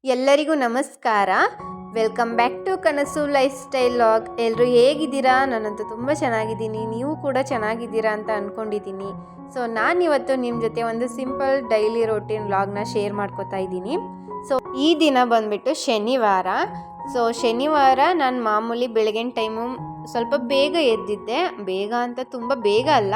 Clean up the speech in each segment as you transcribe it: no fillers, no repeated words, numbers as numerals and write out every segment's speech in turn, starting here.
ಎಲ್ಲರಿಗೂ ನಮಸ್ಕಾರ. Welcome back to ಕನಸು ಲೈಫ್ ಸ್ಟೈಲ್ ಲಾಗ್. ಎಲ್ಲರೂ ಹೇಗಿದ್ದೀರಾ? ನಾನಂತೂ ತುಂಬ ಚೆನ್ನಾಗಿದ್ದೀನಿ, ನೀವು ಕೂಡ ಚೆನ್ನಾಗಿದ್ದೀರಾ ಅಂತ ಅಂದ್ಕೊಂಡಿದ್ದೀನಿ. ಸೊ ನಾನಿವತ್ತು ನಿಮ್ಮ ಜೊತೆ ಒಂದು ಸಿಂಪಲ್ ಡೈಲಿ ರೋಟೀನ್ ವ್ಲಾಗ್ನ ಶೇರ್ ಮಾಡ್ಕೋತಾ ಇದ್ದೀನಿ. ಸೊ ಈ ದಿನ ಬಂದುಬಿಟ್ಟು ಶನಿವಾರ. ಸೊ ಶನಿವಾರ ನಾನು ಮಾಮೂಲಿ ಬೆಳಗಿನ ಟೈಮು ಸ್ವಲ್ಪ ಬೇಗ ಎದ್ದಿದ್ದೆ. ಬೇಗ ಅಂತ ತುಂಬ ಬೇಗ ಅಲ್ಲ,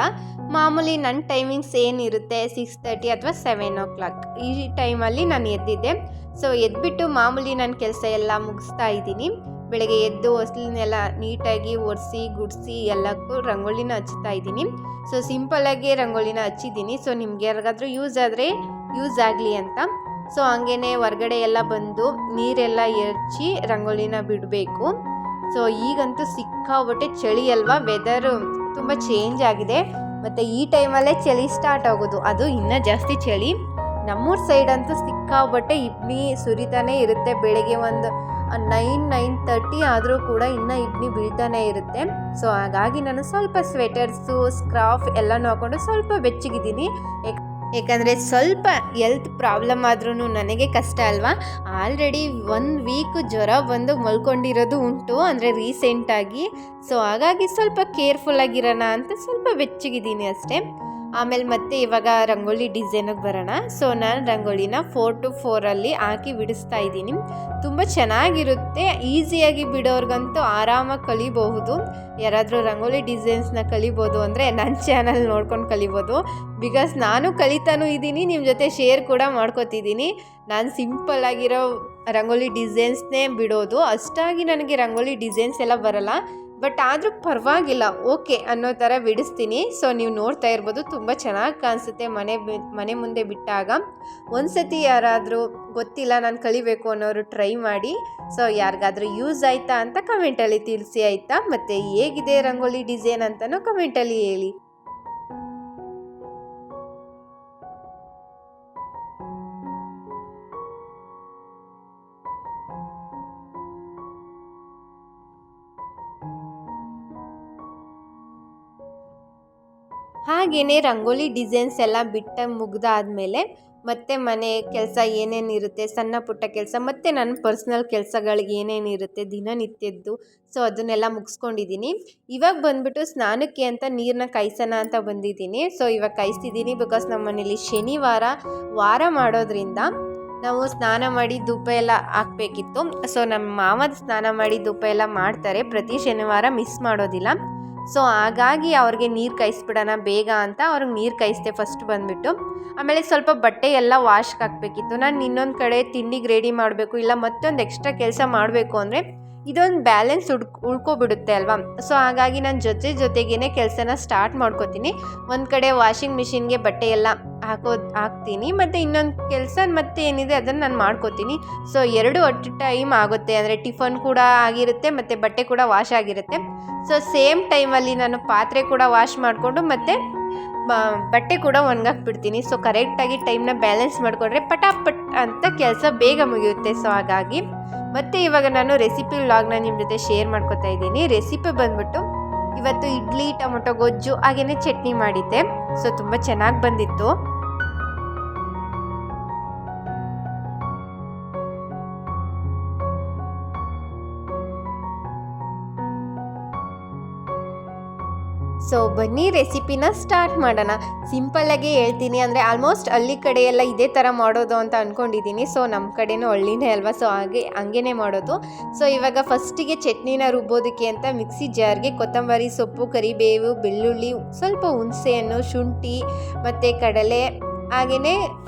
ಮಾಮೂಲಿ ನನ್ನ ಟೈಮಿಂಗ್ಸ್ ಏನಿರುತ್ತೆ 6:30 ಅಥವಾ 7 o'clock ಈ ಟೈಮಲ್ಲಿ ನಾನು ಎದ್ದಿದ್ದೆ. ಸೊ ಎದ್ಬಿಟ್ಟು ಮಾಮೂಲಿ ನನ್ನ ಕೆಲಸ ಎಲ್ಲ ಮುಗಿಸ್ತಾ ಇದ್ದೀನಿ. ಬೆಳಗ್ಗೆ ಎದ್ದು ಹೊಸ್ಲಿನೆಲ್ಲ ನೀಟಾಗಿ ಒರೆಸಿ ಗುಡಿಸಿ ಎಲ್ಲಕ್ಕೂ ರಂಗೋಲಿನ ಹಚ್ತಾ ಇದ್ದೀನಿ. ಸೊ ಸಿಂಪಲ್ಲಾಗಿ ರಂಗೋಲಿನ ಹಚ್ಚಿದ್ದೀನಿ. ಸೊ ನಿಮ್ಗೆ ಯಾರಿಗಾದ್ರೂ ಯೂಸ್ ಆದರೆ ಯೂಸ್ ಆಗಲಿ ಅಂತ. ಸೊ ಹಂಗೇ ಹೊರ್ಗಡೆ ಎಲ್ಲ ಬಂದು ನೀರೆಲ್ಲ ಎರಚಿ ರಂಗೋಲಿನ ಬಿಡಬೇಕು. ಸೊ ಈಗಂತೂ ಸಿಕ್ಕಾಬಟ್ಟೆ ಚಳಿ ಅಲ್ವಾ, ವೆದರು ತುಂಬ ಚೇಂಜ್ ಆಗಿದೆ. ಮತ್ತು ಈ ಟೈಮಲ್ಲೇ ಚಳಿ ಸ್ಟಾರ್ಟ್ ಆಗೋದು, ಅದು ಇನ್ನೂ ಜಾಸ್ತಿ ಚಳಿ. ನಮ್ಮೂರ ಸೈಡ್ ಅಂತೂ ಸಿಕ್ಕಾಬಟ್ಟೆ ಇಬ್ನಿ ಸುರಿತಾನೆ ಇರುತ್ತೆ. ಬೆಳಗ್ಗೆ ಒಂದು 9-9:30 ಆದರೂ ಕೂಡ ಇನ್ನೂ ಇಬ್ನಿ ಬೀಳ್ತಾನೆ ಇರುತ್ತೆ. ಸೊ ಹಾಗಾಗಿ ನಾನು ಸ್ವಲ್ಪ ಸ್ವೆಟರ್ಸು ಸ್ಕ್ರಾಫ್ ಎಲ್ಲನೂ ಹಾಕ್ಕೊಂಡು ಸ್ವಲ್ಪ ಬೆಚ್ಚಗಿದ್ದೀನಿ. ಯಾಕಂದರೆ ಸ್ವಲ್ಪ ಹೆಲ್ತ್ ಪ್ರಾಬ್ಲಮ್ ಆದ್ರೂ ನನಗೆ ಕಷ್ಟ ಅಲ್ವಾ. ಆಲ್ರೆಡಿ 1 ವೀಕ್ ಜ್ವರ ಬಂದು ಮಲ್ಕೊಂಡಿರೋದು ಉಂಟು, ಅಂದರೆ ರೀಸೆಂಟಾಗಿ. ಸೊ ಹಾಗಾಗಿ ಸ್ವಲ್ಪ ಕೇರ್ಫುಲ್ಲಾಗಿರೋಣ ಅಂತ ಸ್ವಲ್ಪ ಬೆಚ್ಚಗಿದ್ದೀನಿ ಅಷ್ಟೇ. ಆಮೇಲೆ ಮತ್ತೆ ಇವಾಗ ರಂಗೋಲಿ ಡಿಸೈನಿಗೆ ಬರೋಣ. ಸೊ ನಾನು ರಂಗೋಲಿನ 4 to 4 ಹಾಕಿ ಬಿಡಿಸ್ತಾ ಇದ್ದೀನಿ. ತುಂಬ ಚೆನ್ನಾಗಿರುತ್ತೆ, ಈಸಿಯಾಗಿ ಬಿಡೋರ್ಗಂತೂ ಆರಾಮಾಗಿ ಕಲಿಬಹುದು. ಯಾರಾದರೂ ರಂಗೋಲಿ ಡಿಸೈನ್ಸ್ನ ಕಲಿಬೋದು ಅಂದರೆ ನನ್ನ ಚಾನಲ್ ನೋಡ್ಕೊಂಡು ಕಲಿಬೋದು. ಬಿಕಾಸ್ ನಾನು ಕಲಿತಾನೂ ಇದ್ದೀನಿ, ನಿಮ್ಮ ಜೊತೆ ಶೇರ್ ಕೂಡ ಮಾಡ್ಕೋತಿದ್ದೀನಿ. ನಾನು ಸಿಂಪಲ್ಲಾಗಿರೋ ರಂಗೋಲಿ ಡಿಸೈನ್ಸ್ನೇ ಬಿಡೋದು. ಅಷ್ಟಾಗಿ ನನಗೆ ರಂಗೋಲಿ ಡಿಸೈನ್ಸ್ ಎಲ್ಲ ಬರಲ್ಲ, ಬಟ್ ಆದರೂ ಪರವಾಗಿಲ್ಲ, ಓಕೆ ಅನ್ನೋ ಥರ ಬಿಡಿಸ್ತೀನಿ. ಸೊ ನೀವು ನೋಡ್ತಾ ಇರ್ಬೋದು, ತುಂಬ ಚೆನ್ನಾಗಿ ಕಾಣಿಸುತ್ತೆ ಮನೆ ಮುಂದೆ ಬಿಟ್ಟಾಗ. ಒಂದು ಸತಿ ಯಾರಾದರೂ ಗೊತ್ತಿಲ್ಲ ನಾನು ಕಲಿಬೇಕು ಅನ್ನೋರು ಟ್ರೈ ಮಾಡಿ. ಸೊ ಯಾರಿಗಾದ್ರೂ ಯೂಸ್ ಆಯಿತಾ ಅಂತ ಕಮೆಂಟಲ್ಲಿ ತಿಳಿಸಿ ಆಯಿತಾ. ಮತ್ತು ಹೇಗಿದೆ ರಂಗೋಲಿ ಡಿಸೈನ್ ಅಂತಲೂ ಕಮೆಂಟಲ್ಲಿ ಹೇಳಿ. ಹಾಗೆಯೇ ರಂಗೋಲಿ ಡಿಸೈನ್ಸ್ ಎಲ್ಲ ಬಿಟ್ಟು ಮುಗ್ದಾದ್ಮೇಲೆ ಮತ್ತೆ ಮನೆ ಕೆಲಸ ಏನೇನಿರುತ್ತೆ, ಸಣ್ಣ ಪುಟ್ಟ ಕೆಲಸ, ಮತ್ತು ನನ್ನ ಪರ್ಸ್ನಲ್ ಕೆಲಸಗಳಿಗೆ ಏನೇನಿರುತ್ತೆ ದಿನನಿತ್ಯದ್ದು, ಸೊ ಅದನ್ನೆಲ್ಲ ಮುಗಿಸ್ಕೊಂಡಿದ್ದೀನಿ. ಇವಾಗ ಬಂದುಬಿಟ್ಟು ಸ್ನಾನಕ್ಕೆ ಅಂತ ನೀರನ್ನ ಕಾಯಿಸೋಣ ಅಂತ ಬಂದಿದ್ದೀನಿ. ಸೊ ಇವಾಗ ಕಾಯಿಸ್ತಿದ್ದೀನಿ ಬಿಕಾಸ್ ನಮ್ಮ ಮನೇಲಿ ಶನಿವಾರ ವಾರ ಮಾಡೋದ್ರಿಂದ ನಾವು ಸ್ನಾನ ಮಾಡಿ ಧೂಪ ಎಲ್ಲ ಹಾಕಬೇಕಿತ್ತು. ಸೊ ನಮ್ಮ ಮಾಮದ ಸ್ನಾನ ಮಾಡಿ ಧೂಪ ಎಲ್ಲ ಮಾಡ್ತಾರೆ, ಪ್ರತಿ ಶನಿವಾರ ಮಿಸ್ ಮಾಡೋದಿಲ್ಲ. ಸೊ ಹಾಗಾಗಿ ಅವ್ರಿಗೆ ನೀರು ಕಾಯಿಸ್ಬಿಡೋಣ ಬೇಗ ಅಂತ ಅವ್ರಿಗೆ ನೀರು ಕಾಯಿಸ್ದೆ ಫಸ್ಟ್ ಬಂದುಬಿಟ್ಟು. ಆಮೇಲೆ ಸ್ವಲ್ಪ ಬಟ್ಟೆ ಎಲ್ಲ ವಾಶ್ಗೆ ಹಾಕಬೇಕಿತ್ತು. ನಾನು ಇನ್ನೊಂದು ಕಡೆ ತಿಂಡಿಗೆ ರೆಡಿ ಮಾಡಬೇಕು, ಇಲ್ಲ ಮತ್ತೊಂದು ಎಕ್ಸ್ಟ್ರಾ ಕೆಲಸ ಮಾಡಬೇಕು ಅಂದರೆ ಇದೊಂದು ಬ್ಯಾಲೆನ್ಸ್ ಉಳ್ಕೊಬಿಡುತ್ತೆ ಅಲ್ವಾ. ಸೊ ಹಾಗಾಗಿ ನಾನು ಜೊತೆಗೇ ಕೆಲಸನ ಸ್ಟಾರ್ಟ್ ಮಾಡ್ಕೋತೀನಿ. ಒಂದು ಕಡೆ ವಾಷಿಂಗ್ ಮಿಷಿನ್ಗೆ ಬಟ್ಟೆ ಎಲ್ಲ ಹಾಕ್ತೀನಿ, ಮತ್ತು ಇನ್ನೊಂದು ಕೆಲಸ ಮತ್ತೆ ಏನಿದೆ ಅದನ್ನು ನಾನು ಮಾಡ್ಕೋತೀನಿ. ಸೊ 2 ಅಟ್ ಟೈಮ್ ಆಗುತ್ತೆ, ಅಂದರೆ ಟಿಫನ್ ಕೂಡ ಆಗಿರುತ್ತೆ ಮತ್ತು ಬಟ್ಟೆ ಕೂಡ ವಾಶ್ ಆಗಿರುತ್ತೆ. ಸೊ ಸೇಮ್ ಟೈಮಲ್ಲಿ ನಾನು ಪಾತ್ರೆ ಕೂಡ ವಾಶ್ ಮಾಡಿಕೊಂಡು ಮತ್ತು ಬಟ್ಟೆ ಕೂಡ ಒಣಗಾಕ್ಬಿಡ್ತೀನಿ. ಸೊ ಕರೆಕ್ಟಾಗಿ ಟೈಮ್ನ ಬ್ಯಾಲೆನ್ಸ್ ಮಾಡಿಕೊಂಡ್ರೆ ಪಟಾಪಟ್ ಅಂತ ಕೆಲಸ ಬೇಗ ಮುಗಿಯುತ್ತೆ. ಸೊ ಹಾಗಾಗಿ ಮತ್ತು ಇವಾಗ ನಾನು ರೆಸಿಪಿ ವ್ಲಾಗ್ನ ನಿಮ್ಮ ಜೊತೆ ಶೇರ್ ಮಾಡ್ಕೊತಾ ಇದ್ದೀನಿ. ರೆಸಿಪಿ ಬಂದ್ಬಿಟ್ಟು ಇವತ್ತು ಇಡ್ಲಿ, ಟೊಮೊಟೊ ಗೊಜ್ಜು, ಹಾಗೆಯೇ ಚಟ್ನಿ ಮಾಡಿದ್ದೆ. ಸೊ ತುಂಬ ಚೆನ್ನಾಗಿ ಬಂದಿತ್ತು. ಸೊ ಬನ್ನಿ ರೆಸಿಪಿನ ಸ್ಟಾರ್ಟ್ ಮಾಡೋಣ. ಸಿಂಪಲ್ಲಾಗಿ ಹೇಳ್ತೀನಿ, ಅಂದರೆ ಆಲ್ಮೋಸ್ಟ್ ಹಳ್ಳಿ ಕಡೆ ಎಲ್ಲ ಇದೇ ಥರ ಮಾಡೋದು ಅಂತ ಅಂದ್ಕೊಂಡಿದ್ದೀನಿ. ಸೊ ನಮ್ಮ ಕಡೆನೂ ಹಳ್ಳಿನೇ ಅಲ್ವಾ, ಸೊ ಹಂಗೇ ಮಾಡೋದು. ಸೊ ಇವಾಗ ಫಸ್ಟಿಗೆ ಚಟ್ನಿನ ರುಬ್ಬೋದಕ್ಕೆ ಅಂತ ಮಿಕ್ಸಿ ಜಾರ್ಗೆ ಕೊತ್ತಂಬರಿ ಸೊಪ್ಪು, ಕರಿಬೇವು, ಬೆಳ್ಳುಳ್ಳಿ, ಸ್ವಲ್ಪ ಹುಣಸೆಹಣ್ಣು, ಶುಂಠಿ ಮತ್ತು ಕಡಲೆ, ಹಾಗೆಯೇ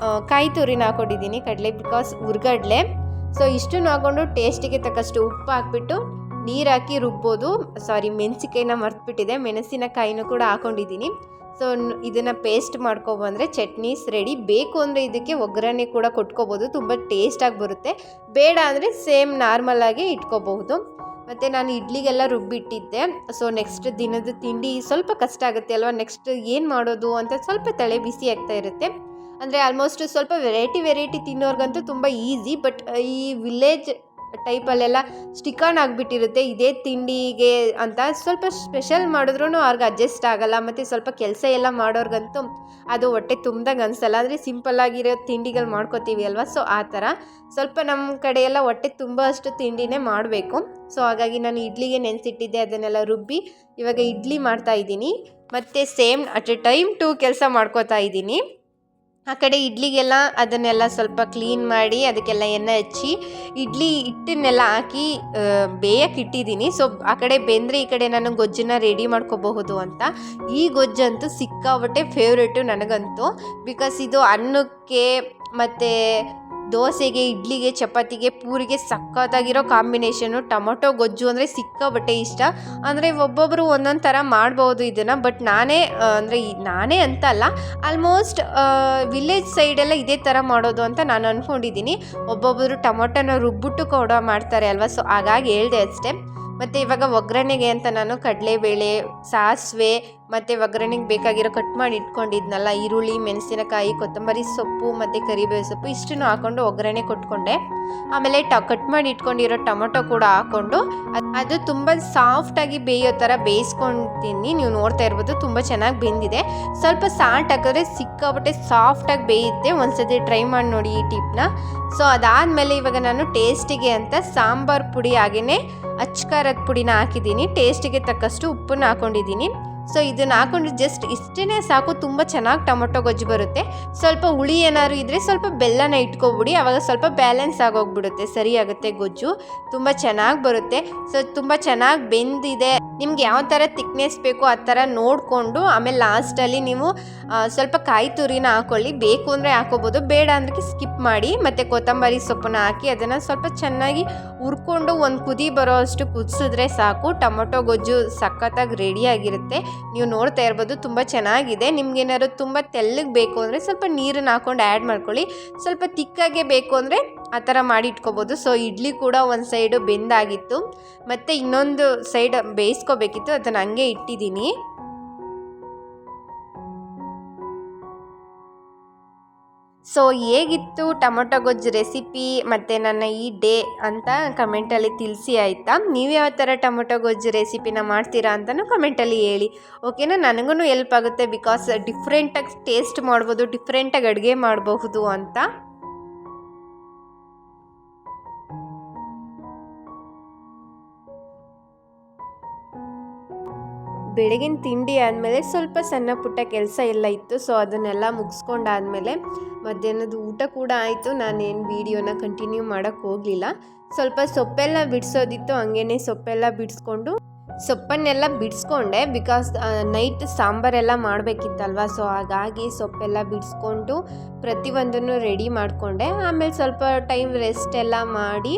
ಕಾಯಿ ತುರಿನ ಹಾಕೊಂಡಿದ್ದೀನಿ, ಕಡಲೆ ಬಿಕಾಸ್ ಹುರ್ಗಡ್ಲೆ. ಸೊ ಇಷ್ಟನ್ನು ಹಾಕ್ಕೊಂಡು ಟೇಸ್ಟಿಗೆ ತಕ್ಕಷ್ಟು ಉಪ್ಪು ಹಾಕ್ಬಿಟ್ಟು ನೀರು ಹಾಕಿ ರುಬ್ಬೋದು. ಮೆಣಸಿಕಾಯಿನ ಮರ್ತ್ಬಿಟ್ಟಿದೆ, ಮೆಣಸಿನಕಾಯಿನೂ ಕೂಡ ಹಾಕೊಂಡಿದ್ದೀನಿ. ಸೊ ಇದನ್ನು ಪೇಸ್ಟ್ ಮಾಡ್ಕೊಬಂದರೆ ಚಟ್ನೀಸ್ ರೆಡಿ. ಬೇಕು ಅಂದರೆ ಇದಕ್ಕೆ ಒಗ್ಗರಣೆ ಕೂಡ ಕೊಟ್ಕೋಬೋದು, ತುಂಬ ಟೇಸ್ಟಾಗಿ ಬರುತ್ತೆ. ಬೇಡ ಅಂದರೆ ಸೇಮ್ ನಾರ್ಮಲಾಗಿ ಇಟ್ಕೋಬಹುದು. ಮತ್ತು ನಾನು ಇಡ್ಲಿಗೆಲ್ಲ ರುಬ್ಬಿಟ್ಟಿದ್ದೆ. ಸೊ ನೆಕ್ಸ್ಟ್ ದಿನದ ತಿಂಡಿ ಸ್ವಲ್ಪ ಕಷ್ಟ ಆಗುತ್ತೆ ಅಲ್ವಾ, ನೆಕ್ಸ್ಟ್ ಏನು ಮಾಡೋದು ಅಂತ ಸ್ವಲ್ಪ ತಲೆ ಬಿಸಿ ಆಗ್ತಾ ಇರುತ್ತೆ. ಅಂದರೆ ಆಲ್ಮೋಸ್ಟ್ ಸ್ವಲ್ಪ ವೆರೈಟಿ ತಿನ್ನೋರ್ಗಂತೂ ತುಂಬ ಈಸಿ. ಬಟ್ ಈ ವಿಲೇಜ್ ಟೈಪಲ್ಲೆಲ್ಲ ಸ್ಟಿಕ್ ಆಗಿಬಿಟ್ಟಿರುತ್ತೆ ಇದೇ ತಿಂಡಿಗೆ ಅಂತ. ಸ್ವಲ್ಪ ಸ್ಪೆಷಲ್ ಮಾಡಿದ್ರೂ ಅವ್ರಿಗೆ ಅಡ್ಜಸ್ಟ್ ಆಗಲ್ಲ, ಮತ್ತು ಸ್ವಲ್ಪ ಕೆಲಸ ಎಲ್ಲ ಮಾಡೋರ್ಗಂತೂ ಅದು ಹೊಟ್ಟೆ ತುಂಬ್ದಂಗೆ ಅನಿಸಲ್ಲ. ಅಂದರೆ ಸಿಂಪಲ್ಲಾಗಿರೋ ತಿಂಡಿಗಳು ಮಾಡ್ಕೋತೀವಿ ಅಲ್ವಾ, ಸೊ ಆ ಥರ ಸ್ವಲ್ಪ ನಮ್ಮ ಕಡೆ ಎಲ್ಲ ಹೊಟ್ಟೆ ತುಂಬ ಅಷ್ಟು ತಿಂಡಿನೇ ಮಾಡಬೇಕು. ಸೊ ಹಾಗಾಗಿ ನಾನು ಇಡ್ಲಿಗೆ ನೆನೆಸಿಟ್ಟಿದ್ದೆ, ಅದನ್ನೆಲ್ಲ ರುಬ್ಬಿ ಇವಾಗ ಇಡ್ಲಿ ಮಾಡ್ತಾಯಿದ್ದೀನಿ. ಮತ್ತು ಸೇಮ್ ಅಟ್ ಎ ಟೈಮ್ 2 ಕೆಲಸ ಮಾಡ್ಕೋತಾ ಇದ್ದೀನಿ. ಆ ಕಡೆ ಇಡ್ಲಿಗೆಲ್ಲ ಅದನ್ನೆಲ್ಲ ಸ್ವಲ್ಪ ಕ್ಲೀನ್ ಮಾಡಿ ಅದಕ್ಕೆಲ್ಲ ಎಣ್ಣೆ ಹಚ್ಚಿ ಇಡ್ಲಿ ಹಿಟ್ಟನ್ನೆಲ್ಲ ಹಾಕಿ ಬೇಯಕ್ಕೆ ಇಟ್ಟಿದ್ದೀನಿ. ಸೊ ಆ ಕಡೆ ಬೆಂದರೆ ಈ ಕಡೆ ನಾನು ಗೊಜ್ಜನ್ನು ರೆಡಿ ಮಾಡ್ಕೋಬಹುದು ಅಂತ. ಈ ಗೊಜ್ಜಂತೂ ಸಿಕ್ಕಾಬಟ್ಟೆ ಫೇವ್ರೇಟು ನನಗಂತೂ. ಬಿಕಾಸ್ ಇದು ಅನ್ನಕ್ಕೆ ಮತ್ತು ದೋಸೆಗೆ, ಇಡ್ಲಿಗೆ, ಚಪಾತಿಗೆ, ಪೂರಿಗೆ ಸಖತ್ತಾಗಿರೋ ಕಾಂಬಿನೇಷನು. ಟೊಮೊಟೊ ಗೊಜ್ಜು ಅಂದರೆ ಸಿಕ್ಕಾಬಟ್ಟೆ ಇಷ್ಟ. ಅಂದರೆ ಒಬ್ಬೊಬ್ಬರು ಒಂದೊಂದು ಥರ ಮಾಡ್ಬೋದು ಇದನ್ನು, ಬಟ್ ನಾನೇ ಅಂತಲ್ಲ, ಆಲ್ಮೋಸ್ಟ್ ವಿಲೇಜ್ ಸೈಡೆಲ್ಲ ಇದೇ ಥರ ಮಾಡೋದು ಅಂತ ನಾನು ಅಂದ್ಕೊಂಡಿದ್ದೀನಿ. ಒಬ್ಬೊಬ್ಬರು ಟೊಮೊಟೊನ ರುಬ್ಬಿಟ್ಟು ಕೂಡ ಮಾಡ್ತಾರೆ ಅಲ್ವಾ, ಸೊ ಹಾಗಾಗಿ ಹೇಳಿದೆ ಅಷ್ಟೇ. ಮತ್ತು ಇವಾಗ ಒಗ್ಗರಣೆಗೆ ಅಂತ ನಾನು ಕಡಲೆಬೇಳೆ, ಸಾಸಿವೆ ಮತ್ತು ಒಗ್ಗರಣೆಗೆ ಬೇಕಾಗಿರೋ ಕಟ್ ಮಾಡಿ ಇಟ್ಕೊಂಡಿದ್ನಲ್ಲ ಈರುಳ್ಳಿ, ಮೆಣಸಿನಕಾಯಿ, ಕೊತ್ತಂಬರಿ ಸೊಪ್ಪು ಮತ್ತು ಕರಿಬೇವು ಸೊಪ್ಪು ಇಷ್ಟನ್ನು ಹಾಕ್ಕೊಂಡು ಒಗ್ಗರಣೆ ಕೊಟ್ಕೊಂಡೆ. ಆಮೇಲೆ ಕಟ್ ಮಾಡಿ ಇಟ್ಕೊಂಡಿರೋ ಟೊಮೊಟೊ ಕೂಡ ಹಾಕ್ಕೊಂಡು ಅದು ತುಂಬ ಸಾಫ್ಟಾಗಿ ಬೇಯೋ ಥರ ಬೇಯಿಸ್ಕೊತೀನಿ. ನೀವು ನೋಡ್ತಾ ಇರ್ಬೋದು ತುಂಬ ಚೆನ್ನಾಗಿ ಬೆಂದಿದೆ. ಸ್ವಲ್ಪ ಸಾಲ್ಟ್ ಹಾಕಿದ್ರೆ ಸಿಕ್ಕಾಬಟ್ಟೆ ಸಾಫ್ಟಾಗಿ ಬೇಯುತ್ತೆ. ಒಂದ್ಸತಿ ಟ್ರೈ ಮಾಡಿ ನೋಡಿ ಈ ಟಿಪ್ನ. ಸೊ ಅದಾದಮೇಲೆ ಇವಾಗ ನಾನು ಟೇಸ್ಟಿಗೆ ಅಂತ ಸಾಂಬಾರು ಪುಡಿ ಹಾಗೆಯೇ ಅಚ್ಕಾರದ ಪುಡಿನ ಹಾಕಿದ್ದೀನಿ. ಟೇಸ್ಟಿಗೆ ತಕ್ಕಷ್ಟು ಉಪ್ಪನ್ನು ಹಾಕ್ಕೊಂಡಿದ್ದೀನಿ. ಸೊ ಇದನ್ನು ಹಾಕ್ಕೊಂಡು ಜಸ್ಟ್ ಇಷ್ಟೇ ಸಾಕು, ತುಂಬ ಚೆನ್ನಾಗಿ ಟೊಮೊಟೊ ಗೊಜ್ಜು ಬರುತ್ತೆ. ಸ್ವಲ್ಪ ಹುಳಿ ಏನಾದ್ರು ಇದ್ದರೆ ಸ್ವಲ್ಪ ಬೆಲ್ಲನ ಇಟ್ಕೊಬಿಡಿ, ಆವಾಗ ಸ್ವಲ್ಪ ಬ್ಯಾಲೆನ್ಸ್ ಆಗೋಗ್ಬಿಡುತ್ತೆ, ಸರಿ ಆಗುತ್ತೆ ಗೊಜ್ಜು, ತುಂಬ ಚೆನ್ನಾಗಿ ಬರುತ್ತೆ. ಸೊ ತುಂಬ ಚೆನ್ನಾಗಿ ಬೆಂದಿದೆ. ನಿಮ್ಗೆ ಯಾವ ಥರ ತಿಕ್ನೆಸ್ ಬೇಕು ಆ ಥರ ನೋಡಿಕೊಂಡು ಆಮೇಲೆ ಲಾಸ್ಟಲ್ಲಿ ನೀವು ಸ್ವಲ್ಪ ಕಾಯಿ ತುರಿನ ಹಾಕ್ಕೊಳ್ಳಿ. ಬೇಕು ಅಂದರೆ ಹಾಕೋಬೋದು, ಬೇಡ ಅಂದರೆ ಸ್ಕಿಪ್ ಮಾಡಿ. ಮತ್ತು ಕೊತ್ತಂಬರಿ ಸೊಪ್ಪನ್ನ ಹಾಕಿ ಅದನ್ನು ಸ್ವಲ್ಪ ಚೆನ್ನಾಗಿ ಹುರ್ಕೊಂಡು ಒಂದು ಕುದಿ ಬರೋ ಅಷ್ಟು ಕುದಿಸಿದ್ರೆ ಸಾಕು. ಟೊಮೊಟೊ ಗೊಜ್ಜು ಸಖತ್ತಾಗಿ ರೆಡಿಯಾಗಿರುತ್ತೆ. ನೀವು ನೋಡ್ತಾ ಇರ್ಬೋದು ತುಂಬ ಚೆನ್ನಾಗಿದೆ. ನಿಮ್ಗೇನಾದ್ರು ತುಂಬ ತೆಳ್ಳಗೆ ಬೇಕು ಅಂದರೆ ಸ್ವಲ್ಪ ನೀರನ್ನು ಹಾಕ್ಕೊಂಡು ಆ್ಯಡ್ ಮಾಡ್ಕೊಳ್ಳಿ. ಸ್ವಲ್ಪ ತಿಕ್ಕಾಗೆ ಬೇಕು ಅಂದರೆ ಆ ಥರ ಮಾಡಿ ಇಟ್ಕೋಬೋದು. ಸೊ ಇಡ್ಲಿ ಕೂಡ ಒಂದು ಸೈಡು ಬೆಂದಾಗಿತ್ತು, ಮತ್ತು ಇನ್ನೊಂದು ಸೈಡ್ ಬೇಯಿಸ್ಕೋಬೇಕಿತ್ತು, ಅದನ್ನು ಹಂಗೆ ಇಟ್ಟಿದ್ದೀನಿ. ಸೊ ಹೇಗಿತ್ತು ಟೊಮೊಟೊ ಗೊಜ್ಜು ರೆಸಿಪಿ ಮತ್ತು ನನ್ನ ಈ ಡೇ ಅಂತ ಕಮೆಂಟಲ್ಲಿ ತಿಳಿಸಿ ಆಯಿತಾ. ನೀವು ಯಾವ ಥರ ಟೊಮೊಟೊ ಗೊಜ್ಜು ರೆಸಿಪಿನ ಮಾಡ್ತೀರಾ ಅಂತಲೂ ಕಮೆಂಟಲ್ಲಿ ಹೇಳಿ, ಓಕೆನಾ. ನನಗೂ ಹೆಲ್ಪ್ ಆಗುತ್ತೆ, ಬಿಕಾಸ್ ಡಿಫ್ರೆಂಟಾಗಿ ಟೇಸ್ಟ್ ಮಾಡ್ಬೋದು, ಡಿಫ್ರೆಂಟಾಗಿ ಅಡುಗೆ ಮಾಡಬಹುದು ಅಂತ. ಬೆಳಗಿನ ತಿಂಡಿ ಆದಮೇಲೆ ಸ್ವಲ್ಪ ಸಣ್ಣ ಪುಟ್ಟ ಕೆಲಸ ಎಲ್ಲ ಇತ್ತು. ಸೊ ಅದನ್ನೆಲ್ಲ ಮುಗಿಸ್ಕೊಂಡಾದಮೇಲೆ ಮಧ್ಯಾಹ್ನದ ಊಟ ಕೂಡ ಆಯಿತು. ನಾನೇನು ವೀಡಿಯೋನ ಕಂಟಿನ್ಯೂ ಮಾಡೋಕ್ಕೆ ಹೋಗಲಿಲ್ಲ. ಸ್ವಲ್ಪ ಸೊಪ್ಪೆಲ್ಲ ಬಿಡಿಸೋದಿತ್ತು, ಹಂಗೇ ಸೊಪ್ಪೆಲ್ಲ ಬಿಡಿಸ್ಕೊಂಡು ಸೊಪ್ಪನ್ನೆಲ್ಲ ಬಿಡಿಸ್ಕೊಂಡೆ. ಬಿಕಾಸ್ ನೈಟ್ ಸಾಂಬಾರೆಲ್ಲ ಮಾಡಬೇಕಿತ್ತಲ್ವ, ಸೊ ಹಾಗಾಗಿ ಸೊಪ್ಪೆಲ್ಲ ಬಿಡಿಸ್ಕೊಂಡು ಪ್ರತಿಯೊಂದನ್ನು ರೆಡಿ ಮಾಡಿಕೊಂಡೆ. ಆಮೇಲೆ ಸ್ವಲ್ಪ ಟೈಮ್ ರೆಸ್ಟ್ ಎಲ್ಲ ಮಾಡಿ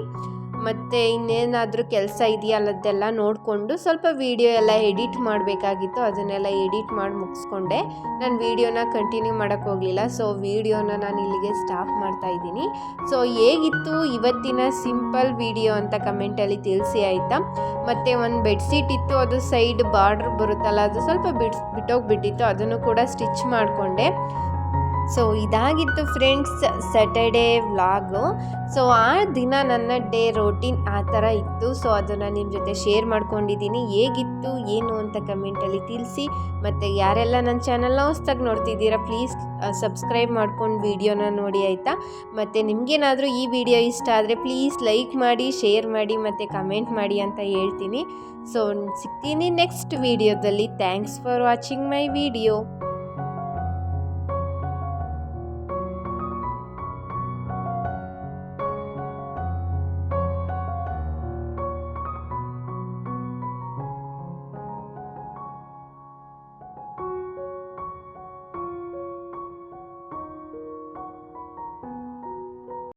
ಮತ್ತು ಇನ್ನೇನಾದರೂ ಕೆಲಸ ಇದೆಯಾ ಅಲ್ಲದೆಲ್ಲ ನೋಡಿಕೊಂಡು ಸ್ವಲ್ಪ ವೀಡಿಯೋ ಎಲ್ಲ ಎಡಿಟ್ ಮಾಡಬೇಕಾಗಿತ್ತು, ಅದನ್ನೆಲ್ಲ ಎಡಿಟ್ ಮಾಡಿ ಮುಗಿಸ್ಕೊಂಡೆ. ನಾನು ವೀಡಿಯೋನ ಕಂಟಿನ್ಯೂ ಮಾಡೋಕ್ಕೆ ಹೋಗಲಿಲ್ಲ. ಸೊ ವೀಡಿಯೋನ ನಾನು ಇಲ್ಲಿಗೆ ಸ್ಟಾಪ್ ಮಾಡ್ತಾಯಿದ್ದೀನಿ. ಸೊ ಹೇಗಿತ್ತು ಇವತ್ತಿನ ಸಿಂಪಲ್ ವೀಡಿಯೋ ಅಂತ ಕಮೆಂಟಲ್ಲಿ ತಿಳಿಸಿ ಆಯಿತಾ. ಮತ್ತು ಒಂದು ಬೆಡ್ಶೀಟ್ ಇತ್ತು, ಅದು ಸೈಡ್ ಬಾರ್ಡ್ರ್ ಬರುತ್ತಲ್ಲ, ಅದು ಸ್ವಲ್ಪ ಬಿಟ್ಟೋಗ್ಬಿಟ್ಟಿತ್ತು, ಅದನ್ನು ಕೂಡ ಸ್ಟಿಚ್ ಮಾಡಿಕೊಂಡೆ. ಸೊ ಇದಾಗಿತ್ತು ಫ್ರೆಂಡ್ಸ್ ಸ್ಯಾಟರ್ಡೇ ವ್ಲಾಗು. ಸೊ ಆ ದಿನ ನನ್ನ ಡೇ ರೋಟೀನ್ ಆ ಥರ ಇತ್ತು. ಸೊ ಅದನ್ನು ನಿಮ್ಮ ಜೊತೆ ಶೇರ್ ಮಾಡ್ಕೊಂಡಿದ್ದೀನಿ. ಹೇಗಿತ್ತು ಏನು ಅಂತ ಕಮೆಂಟಲ್ಲಿ ತಿಳಿಸಿ. ಮತ್ತು ಯಾರೆಲ್ಲ ನನ್ನ ಚಾನಲ್ನ ಹೊಸ್ದಾಗಿ ನೋಡ್ತಿದ್ದೀರಾ ಪ್ಲೀಸ್ ಸಬ್ಸ್ಕ್ರೈಬ್ ಮಾಡ್ಕೊಂಡು ವೀಡಿಯೋನ ನೋಡಿ ಆಯಿತಾ. ಮತ್ತು ನಿಮಗೇನಾದರೂ ಈ ವಿಡಿಯೋ ಇಷ್ಟ ಆದರೆ ಪ್ಲೀಸ್ ಲೈಕ್ ಮಾಡಿ, ಶೇರ್ ಮಾಡಿ ಮತ್ತು ಕಮೆಂಟ್ ಮಾಡಿ ಅಂತ ಹೇಳ್ತೀನಿ. ಸೊ ಸಿಗ್ತೀನಿ ನೆಕ್ಸ್ಟ್ ವೀಡಿಯೋದಲ್ಲಿ. Thanks for watching my video.